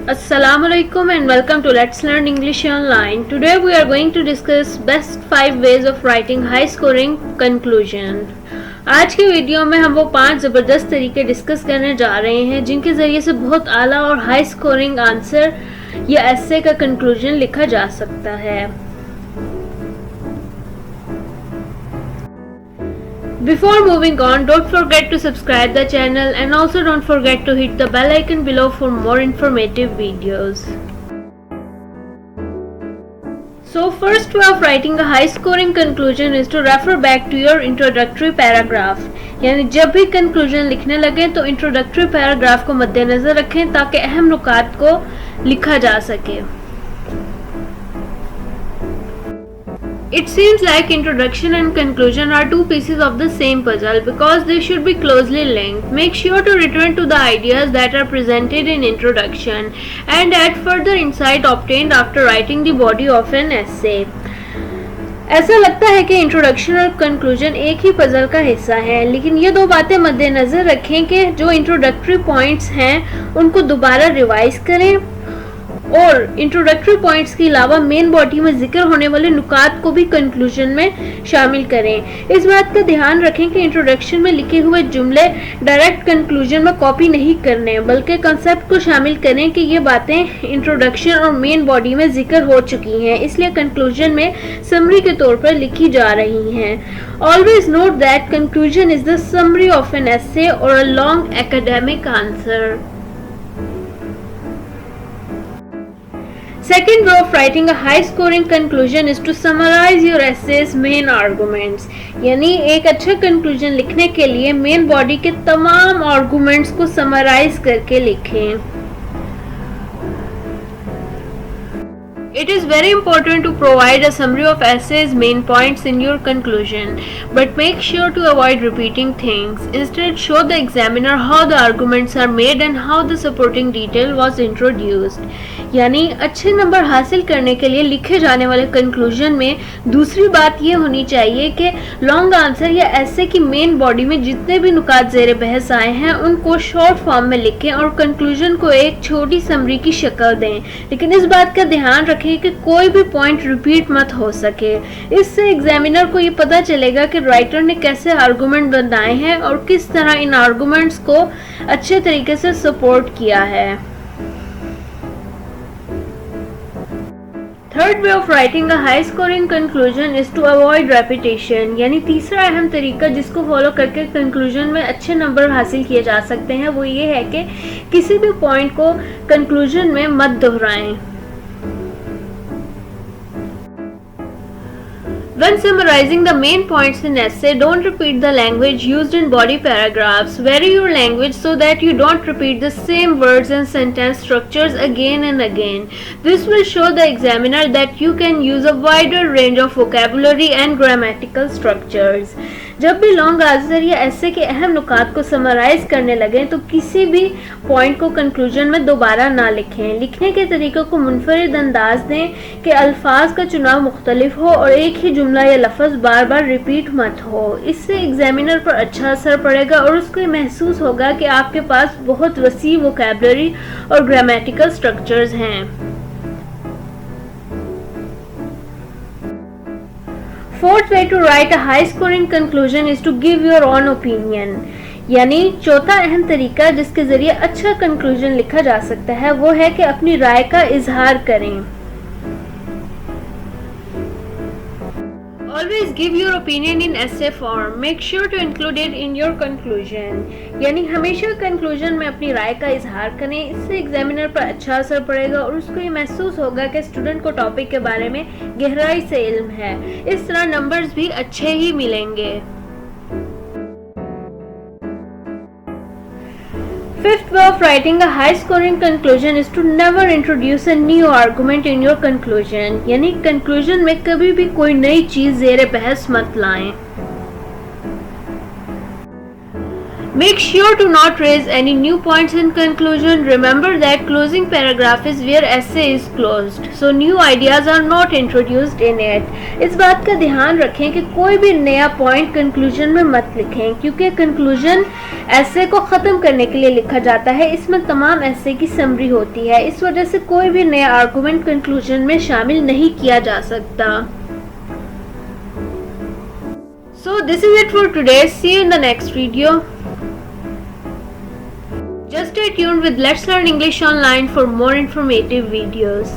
Assalamualaikum and welcome to Let's Learn English Online. Today we are going to discuss best 5 ways of writing high scoring conclusion. आज की video में हम वो 5 ज़बरदस्त तरीके discuss करने जा रहे हैं जिनके ज़रिए से बहुत आला और हाई स्कोरिंग आंसर या एसे का कंक्लूजन लिखा जा सकता है. Before moving on, don't forget to subscribe the channel and also don't forget to hit the bell icon below for more informative videos. So first way of writing a high scoring conclusion is to refer back to your introductory paragraph. यानी जब भी conclusion लिखने लगे तो introductory paragraph को मद्देनजर रखें ताकि अहम नुकात को लिखा जा सके. It seems like introduction and conclusion are two pieces of the same puzzle because they should be closely linked. Make sure to return to the ideas that are presented in introduction and add further insight obtained after writing the body of an essay. ऐसा लगता है कि introduction और conclusion एक ही puzzle का हिस्सा है, लेकिन ये दो बातें मद्देनजर रखें कि जो इंट्रोडक्टरी पॉइंट्स हैं उनको दोबारा रिवाइज करें और इंट्रोडक्टरी पॉइंट्स के अलावा मेन बॉडी में जिक्र होने वाले नुकात को भी कंक्लूजन में शामिल करें. इस बात का ध्यान रखें कि इंट्रोडक्शन में लिखे हुए जुमले डायरेक्ट कंक्लूजन में कॉपी नहीं करने, बल्कि कंसेप्ट को शामिल करें कि ये बातें इंट्रोडक्शन और मेन बॉडी में जिक्र हो चुकी हैं, इसलिए कंक्लूजन में समरी के तौर पर लिखी जा रही हैं. Always note that conclusion is the summary of an essay or a long academic answer. Second way of writing a high scoring conclusion is to summarize your essay's main arguments. यानी एक अच्छा conclusion लिखने के लिए main body के तमाम arguments को summarize करके लिखें. It is very important to provide a summary of essay's main points in your conclusion, but make sure to avoid repeating things. Instead, show the examiner how the arguments are made and how the supporting detail was introduced. यानी अच्छे number हासिल करने के लिए लिखे जाने वाले conclusion में दूसरी बात ये होनी चाहिए कि लॉन्ग आंसर या ऐसे की मेन बॉडी में जितने भी नुकात ज़ेरे बहस आए हैं उनको शॉर्ट फॉर्म में लिखें और कंक्लूजन को एक छोटी समरी की शक्ल दें, लेकिन इस बात का ध्यान रखें कि कोई भी पॉइंट रिपीट मत हो सके. इससे एग्जामिनर को ये पता चलेगा कि राइटर ने कैसे आर्गुमेंट बनाए हैं और किस तरह इन आर्गुमेंट्स को अच्छे तरीके से सपोर्ट किया है. Third way of writing a high scoring conclusion is to avoid repetition. यानी तीसरा अहम तरीका जिसको फॉलो करके कंक्लूजन में अच्छे नंबर हासिल किए जा सकते हैं वो ये है कि किसी भी पॉइंट को कंक्लूजन में मत दोहराएं. When summarizing the main points in essay, don't repeat the language used in body paragraphs. Vary your language so that you don't repeat the same words and sentence structures again and again. This will show the examiner that you can use a wider range of vocabulary and grammatical structures. जब भी long answer या ऐसे के अहम नुकात को summarise करने लगे तो किसी भी पॉइंट को कंक्लूजन में दोबारा ना लिखें. लिखने के तरीक़ों को मुनफरिद अंदाज दें कि अल्फाज का चुनाव मुख्तलिफ हो और एक ही जुमला या लफ्ज़ बार बार रिपीट मत हो. इससे एग्जामिनर पर अच्छा असर पड़ेगा और उसको महसूस होगा कि आपके पास बहुत वसी वोकैबुलरी और ग्रामेटिकल स्ट्रक्चर्स हैं. Fourth way to write a high scoring conclusion is to give your own opinion. यानी चौथा अहम तरीका जिसके ज़रिए अच्छा कंक्लूजन लिखा जा सकता है वो है कि अपनी राय का इजहार करें. Always give your opinion in essay form. Make sure to include it in your conclusion. यानी हमेशा कंक्लूजन में अपनी राय का इजहार करें. इससे एग्जामिनर पर अच्छा असर पड़ेगा और उसको ये महसूस होगा कि स्टूडेंट को टॉपिक के बारे में गहराई से इल्म है. इस तरह नंबर्स भी अच्छे ही मिलेंगे. Fifth way of writing a high scoring conclusion is to never introduce a new argument in your conclusion. यानी conclusion में कभी भी कोई नई चीज ज़ेरे बहस मत लाएं. Make sure to not raise any new points in conclusion. Remember that closing paragraph is where essay is closed, so new ideas are not introduced in it. इस बात का ध्यान रखें कि कोई भी नया पॉइंट कंक्लूजन में मत लिखें, क्योंकि कंक्लूजन essay को ख़त्म करने के लिए लिखा जाता है। इसमें तमाम essay की समरी होती है, इस वजह से कोई भी नया आर्गुमेंट कंक्लूजन में शामिल नहीं किया जा सकता। So this is it for today. See you in the next video. Just stay tuned with Let's Learn English Online for more informative videos.